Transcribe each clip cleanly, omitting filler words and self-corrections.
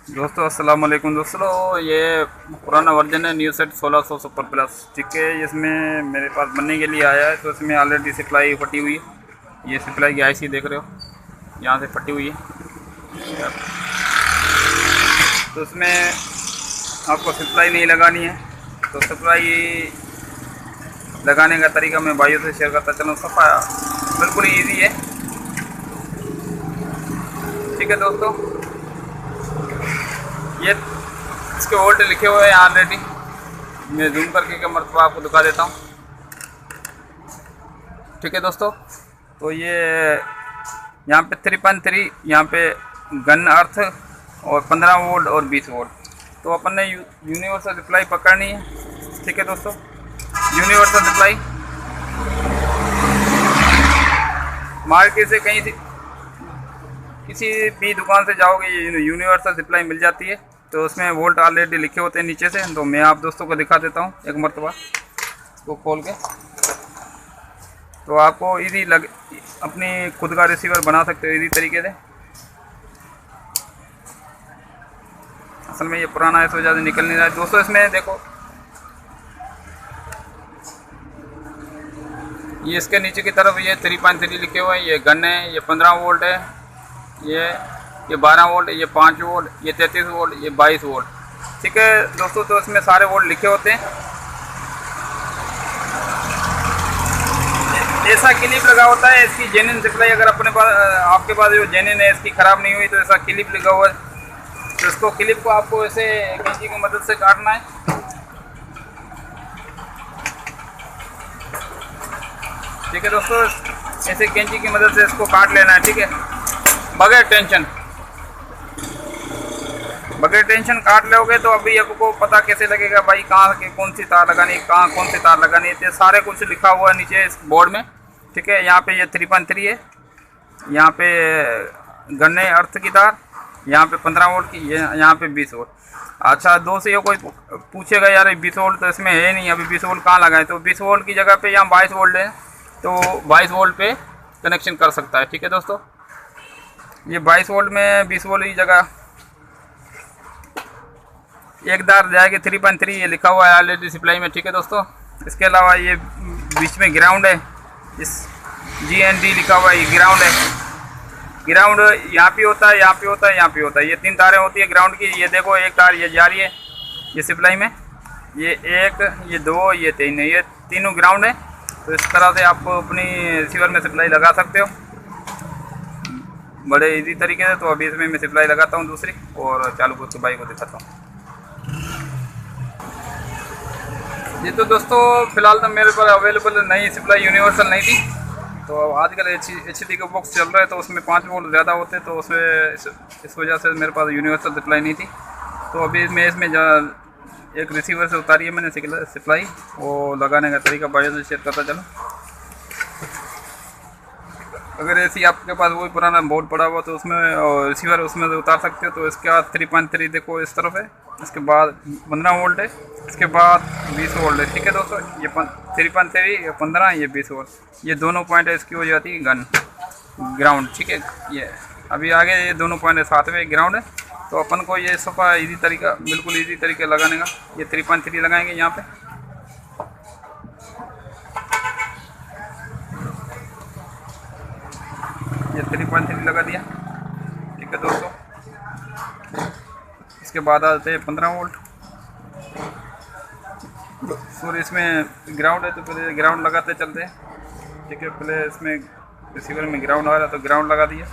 दोस्तों अस्सलाम वालेकुम दोस्तों, ये पुराना वर्जन है न्यू सेट 1600 सुपर प्लस। ठीक है, इसमें मेरे पास बनने के लिए आया है। तो इसमें ऑलरेडी सप्लाई फटी हुई है। ये सप्लाई की आईसी देख रहे हो, यहाँ से फटी हुई है। तो इसमें आपको सप्लाई नहीं लगानी है। तो सप्लाई लगाने का तरीका मैं भाइयों से शेयर करता चलूँ। सफ़ा बिल्कुल ईजी है। ठीक है दोस्तों, ये इसके वोल्ट लिखे हुए हैं ऑलरेडी। मैं जूम करके का मरतबा आपको दिखा देता हूँ। ठीक है दोस्तों, तो ये यहाँ पे 3.3, यहाँ पे गन अर्थ और 15 वोल्ट और 20 वोल्ट। तो अपन ने यूनिवर्सल सप्लाई पकड़नी है। ठीक है दोस्तों, यूनिवर्सल सप्लाई मार्केट से कहीं से किसी भी दुकान से जाओगे ये यूनिवर्सल सप्लाई मिल जाती है। तो उसमें वोल्ट ऑलरेडी लिखे होते हैं नीचे से। तो मैं आप दोस्तों को दिखा देता हूँ एक मरतबा इसको खोल के। तो आपको इजी अपनी खुद का रिसीवर बना सकते हो इजी तरीके से। असल में ये पुराना है, इस वजह से निकल नहीं रहा है दोस्तों। इसमें देखो, ये इसके नीचे की तरफ ये 3.3 लिखे हुए हैं। ये गन है, ये 15 वोल्ट है, ये 12 वोल्ट, ये 5 वोल्ट, ये 33 वोल्ट, ये 22 वोल्ट। ठीक है दोस्तों, तो इसमें सारे वोल्ट लिखे होते हैं। ऐसा क्लिप लगा होता है इसकी जेन्युइन सप्लाई। अगर अपने पास आपके पास जो जेन्युइन है इसकी ख़राब नहीं हुई तो ऐसा क्लिप लगा हुआ है। तो इसको क्लिप को आपको ऐसे कैंची की मदद से काटना है। ठीक है दोस्तों, ऐसे कैंची की मदद से इसको काट लेना है। ठीक है, बगैर टेंशन काट लोगे तो अभी आपको पता कैसे लगेगा भाई कहाँ के कौन सी तार लगानी है, कहाँ कौन सी तार लगानी है। तो सारे कुछ लिखा हुआ है नीचे इस बोर्ड में। ठीक है, यहाँ पे ये 3.3 है, यहाँ पे गन्ने अर्थ की तार, यहाँ पे 15 वोल्ट की, यहाँ पे 20 वोल्ट। अच्छा दोस्त, ये कोई पूछेगा यार 20 वोल्ट तो इसमें है नहीं, अभी 20 वोल्ट कहाँ लगाए। तो 20 वोल्ट की जगह पे यहाँ 22 वोल्ट है, तो 22 वोल्ट पे कनेक्शन कर सकता है। ठीक है दोस्तों, ये 22 वोल्ट में 20 वोल्ट की जगह एक तार जाएगी 3.3, ये लिखा हुआ है ऑलरेडी सप्लाई में। ठीक है दोस्तों, इसके अलावा ये बीच में ग्राउंड है, इस GND लिखा हुआ है, ये ग्राउंड है। ग्राउंड यहाँ पे होता है, यहाँ पे होता है, यहाँ पे होता है। ये 3 तारें होती है ग्राउंड की। ये देखो, एक तार ये जा रही है ये सप्लाई में, ये 1, ये 2, ये 3 है, ये तीनों ग्राउंड है। तो इस तरह से आप अपनी रिसीवर में सप्लाई लगा सकते हो बड़े इजी तरीके से। तो अभी इसमें मैं सप्लाई लगाता हूँ दूसरी और चालू करके बाइक को दिखाता हूँ। ये तो दोस्तों फिलहाल तो मेरे पर अवेलेबल नई सप्लाई यूनिवर्सल नहीं थी। तो आजकल HD का बॉक्स चल रहा है, तो उसमें 5 वोल्ट ज़्यादा होते हैं। तो उसमें इस वजह से मेरे पास यूनिवर्सल सप्लाई नहीं थी। तो अभी मैं इसमें एक रिसीवर से उतारी है मैंने सप्लाई, वो लगाने का तरीका बाइयों से शेयर करता चलो। अगर ऐसी आपके पास वही पुराना बोर्ड पड़ा हुआ तो उसमें रिसीवर उसमें से उतार सकते हो। तो इसके बाद 3.3 देखो इस तरफ है, इसके बाद 15 वोल्ट है, इसके बाद 20 वोल्ट है। ठीक है दोस्तों, ये 3.3, ये 15, ये 20 वोल्ट, ये दोनों पॉइंट है इसकी हो जाती है गन ग्राउंड। ठीक है, ये अभी आगे ये दोनों पॉइंट है, साथ में ग्राउंड है। तो अपन को ये सफ़ा ईजी तरीका, बिल्कुल ईजी तरीका लगाने का। ये 3.3 लगाएंगे यहाँ पे। ये 3.3 लगा दिया। ठीक है दोस्तों, इसके बाद आते हैं 15 वोल्ट। सॉरी, इसमें ग्राउंड है तो पहले ग्राउंड लगाते चलते हैं। ठीक है, पहले इसमें रिसीवर में ग्राउंड आ रहा है तो ग्राउंड लगा दिया।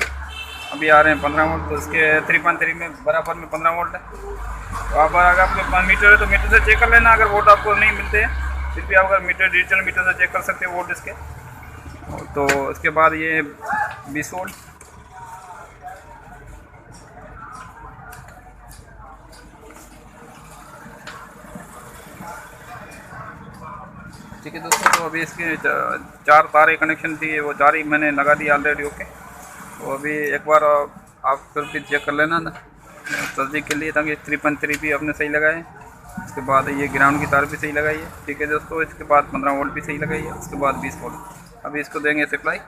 अभी आ रहे हैं 15 वोल्ट। तो इसके 3.3 में बराबर में 15 वोल्ट है। तो आप अगर आपके पास मीटर है तो मीटर से चेक कर लेना। अगर वोल्ट आपको नहीं मिलते हैं फिर भी आप अगर डिजिटल मीटर से चेक कर सकते हो वोल्ट इसके। तो इसके बाद ये 20 वोल्ट। ठीक है दोस्तों, तो अभी इसके 4 तारें कनेक्शन थी, वो 4 ही मैंने लगा दी ऑलरेडी। ओके, तो अभी एक बार आप फिर भी चेक कर लेना ना तस्दीक के लिए, ताकि 3.3 भी आपने सही लगाए। उसके बाद ये ग्राउंड की तार भी सही लगाई है। ठीक है दोस्तों, इसके बाद 15 वोल्ट भी सही लगाई है। उसके बाद 20 वोल्ट। अभी इसको देंगे सप्लाई,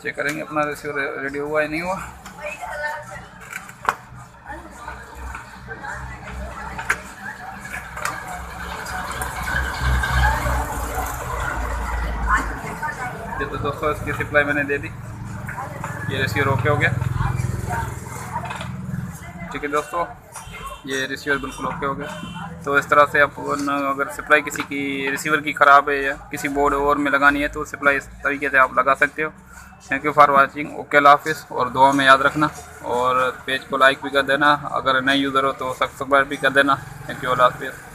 चेक करेंगे अपना रिसीवर रेडी हुआ है नहीं हुआ। दोस्तों इसकी सप्लाई मैंने दे दी, ये रिसीवर ओके हो गया। ठीक है दोस्तों, ये रिसीवर बिल्कुल ओके हो गया। तो इस तरह से अपन अगर सप्लाई किसी की रिसीवर की ख़राब है या किसी बोर्ड और में लगानी है तो सप्लाई इस तरीके से आप लगा सकते हो। Thank you for watching. Okay अल्लाह हाफिज़, और दुआ में याद रखना, और पेज को लाइक भी कर देना, अगर नए यूज़र हो तो सब्सक्राइब भी कर देना। थैंक यू अल्लाह हाफिज़।